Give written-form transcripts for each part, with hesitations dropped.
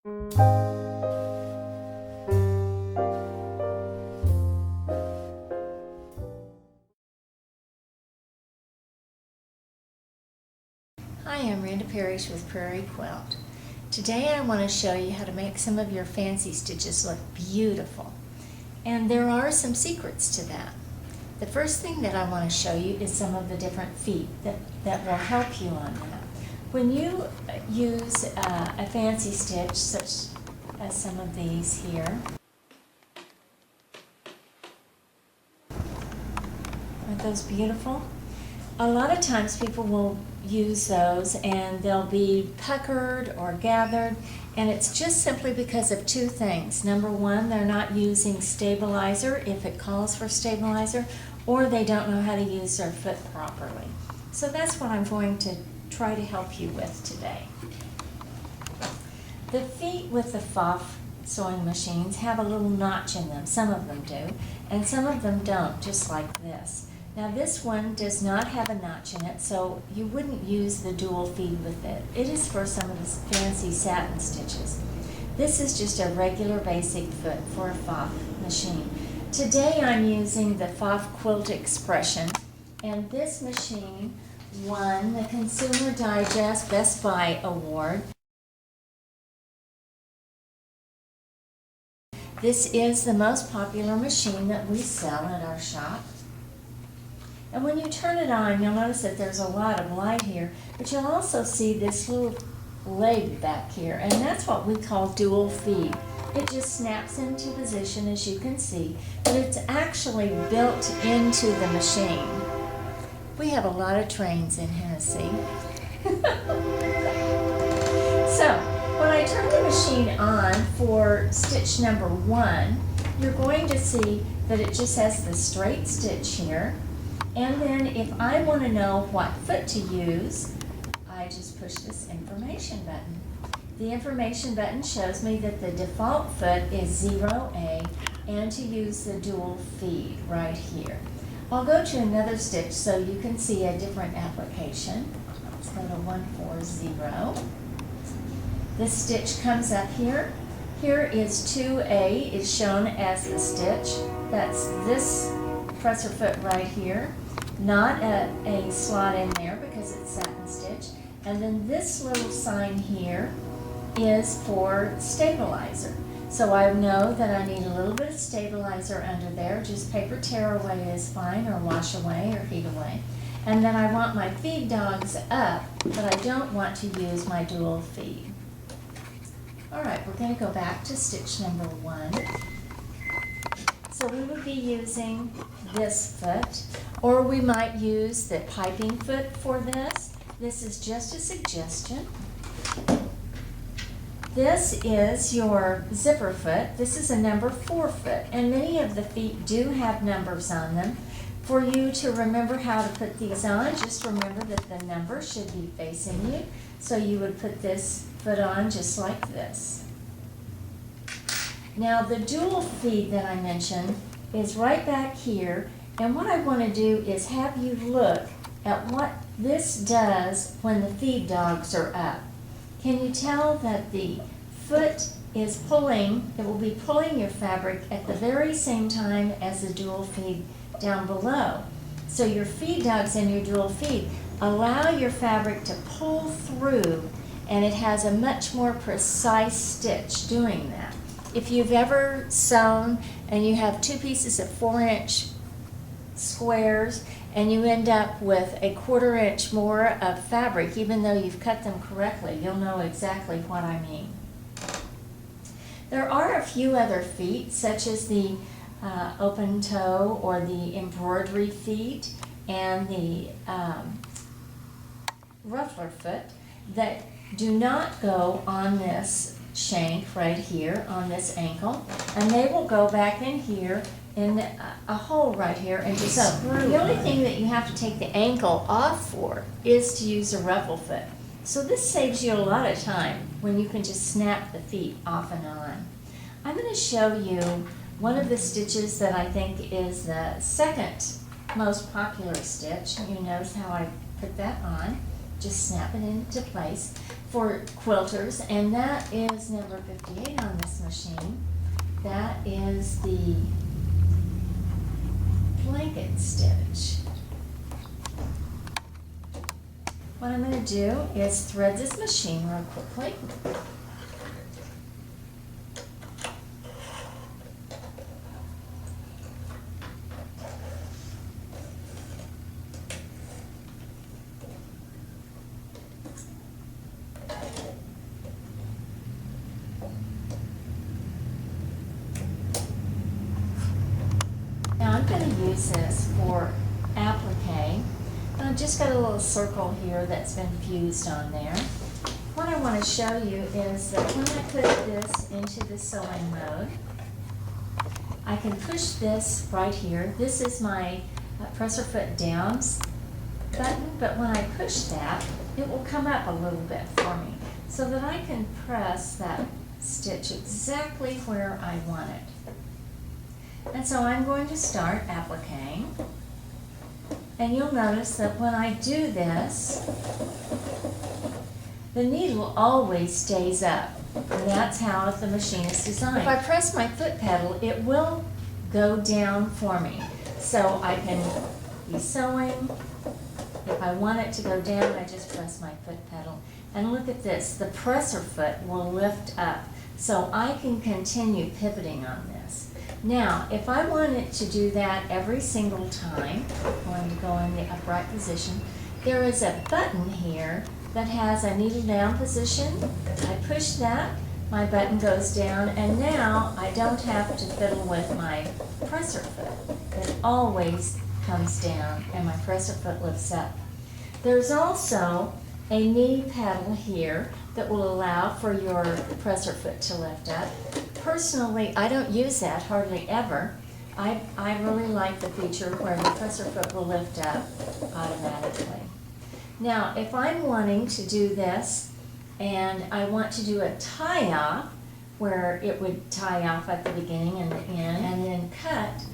Hi, I'm Randa Parrish with Prairie Quilt. Today I want to show you how to make some of your fancy stitches look beautiful. And there are some secrets to that. The first thing that I want to show you is some of the different feet that will help you on that. When you use a fancy stitch, such as some of these here, aren't those beautiful? A lot of times people will use those and they'll be puckered or gathered, and it's just simply because of two things. Number one, they're not using stabilizer if it calls for stabilizer, or they don't know how to use their foot properly. So that's what I'm going to try to help you with today. The feet with the Pfaff sewing machines have a little notch in them. Some of them do, and some of them don't, just like this. Now this one does not have a notch in it, so you wouldn't use the dual feed with it. It is for some of the fancy satin stitches. This is just a regular basic foot for a Pfaff machine. Today I'm using the Pfaff Quilt Expression, and this machine won the Consumer Digest Best Buy Award. This is the most popular machine that we sell at our shop. And when you turn it on, you'll notice that there's a lot of light here, but you'll also see this little leg back here, and that's what we call dual feed. It just snaps into position, as you can see, but it's actually built into the machine. We have a lot of trains in Hennessy. So, when I turn the machine on for stitch number 1, you're going to see that it just has the straight stitch here. And then if I want to know what foot to use, I just push this information button. The information button shows me that the default foot is 0A and to use the dual feed right here. I'll go to another stitch so you can see a different application. Let's go to 140. This stitch comes up here. Here is 2A is shown as the stitch. That's this presser foot right here. Not a slot in there because it's satin stitch. And then this little sign here is for stabilizer. So I know that I need a little bit of stabilizer under there. Just paper tear away is fine, or wash away or heat away. And then I want my feed dogs up, but I don't want to use my dual feed. Alright, we're going to go back to stitch number 1. So we would be using this foot, or we might use the piping foot for this. This is just a suggestion. This is your zipper foot. This is a number 4 foot, and many of the feet do have numbers on them. For you to remember how to put these on, just remember that the number should be facing you. So you would put this foot on just like this. Now the dual feed that I mentioned is right back here, and what I want to do is have you look at what this does when the feed dogs are up. Can you tell that the foot is pulling, it will be pulling your fabric at the very same time as the dual feed down below. So your feed dogs and your dual feed allow your fabric to pull through, and it has a much more precise stitch doing that. If you've ever sewn and you have 2 pieces of 4-inch squares and you end up with a 1/4 inch more of fabric, even though you've cut them correctly, you'll know exactly what I mean. There are a few other feet, such as the open toe or the embroidery feet and the ruffler foot, that do not go on this shank right here on this ankle, and they will go back in here in a hole right here and just screw. The only thing that you have to take the ankle off for is to use a ruffle foot. So this saves you a lot of time when you can just snap the feet off and on. I'm going to show you one of the stitches that I think is the second most popular stitch. You notice how I put that on. Just snap it into place. for quilters, and that is number 58 on this machine. That is the blanket stitch. What I'm going to do is thread this machine real quickly. Now I'm going to use this for applique. I've just got a little circle here that's been fused on there. What I want to show you is that when I put this into the sewing mode, I can push this right here. This is my presser foot down button, but when I push that, it will come up a little bit for me so that I can press that stitch exactly where I want it. And so I'm going to start appliquing. And you'll notice that when I do this, the needle always stays up. And that's how the machine is designed. If I press my foot pedal, it will go down for me. So I can be sewing. If I want it to go down, I just press my foot pedal. And look at this, the presser foot will lift up. So I can continue pivoting on this. Now, if I wanted to do that every single time, I'm going to go in the upright position. There is a button here that has a needle down position. I push that, my button goes down, and now I don't have to fiddle with my presser foot. It always comes down and my presser foot lifts up. There's also a knee pedal here that will allow for your presser foot to lift up. Personally, I don't use that hardly ever. I really like the feature where the presser foot will lift up automatically. Now, if I'm wanting to do this and I want to do a tie-off, where it would tie off at the beginning and the end and then cut,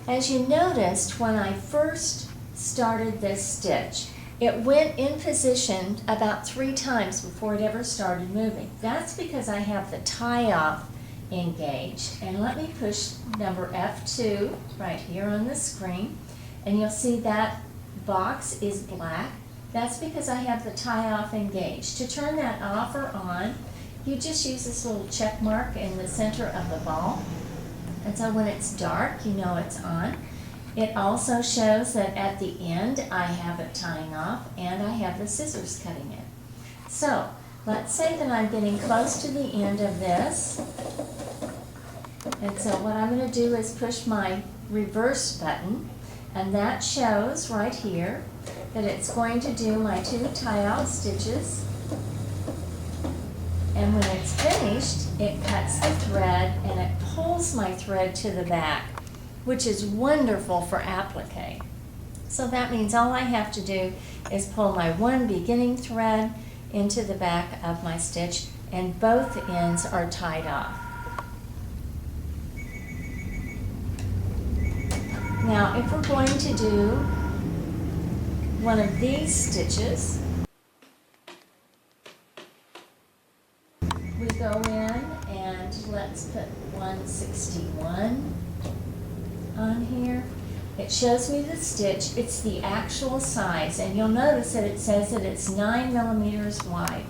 as you noticed when I first started this stitch, it went in position about 3 times before it ever started moving. That's because I have the tie-off engaged. And let me push number F2 right here on the screen. And you'll see that box is black. That's because I have the tie-off engaged. To turn that off or on, you just use this little check mark in the center of the ball. And so when it's dark, you know it's on. It also shows that at the end I have it tying off and I have the scissors cutting it. So let's say that I'm getting close to the end of this. And so what I'm going to do is push my reverse button, and that shows right here that it's going to do my 2 tie-off stitches. And when it's finished, it cuts the thread and it pulls my thread to the back, which is wonderful for applique. So that means all I have to do is pull my 1 beginning thread into the back of my stitch, and both ends are tied off. Now, if we're going to do one of these stitches, we go in and let's put 161 on here. It shows me the stitch. It's the actual size, and you'll notice that it says that it's 9 millimeters wide.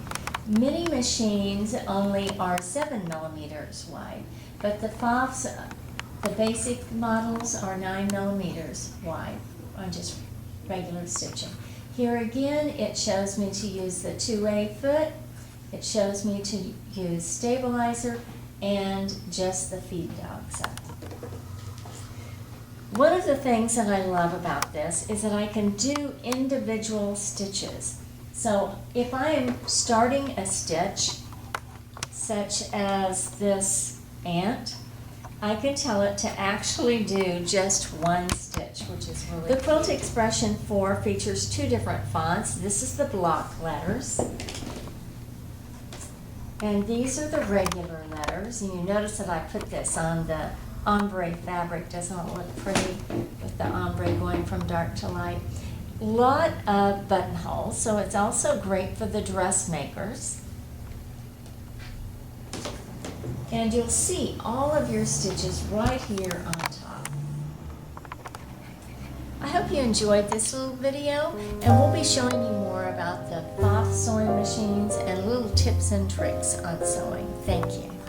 Many machines only are 7 millimeters wide, but the Pfaff's, the basic models are 9 millimeters wide on just regular stitching. Here again, it shows me to use the 2A foot. It shows me to use stabilizer and just the feed dog set. One of the things that I love about this is that I can do individual stitches. So if I am starting a stitch, such as this ant, I can tell it to actually do just 1 stitch, which is really cool. The Quilt Expression 4 features 2 different fonts. This is the block letters, and these are the regular letters. And you notice that I put this on the ombre fabric. Doesn't it look pretty with the ombre going from dark to light? lot of buttonholes, so it's also great for the dressmakers. And you'll see all of your stitches right here on top. I hope you enjoyed this little video, and we'll be showing you more about the Pfaff sewing machines and little tips and tricks on sewing. Thank you.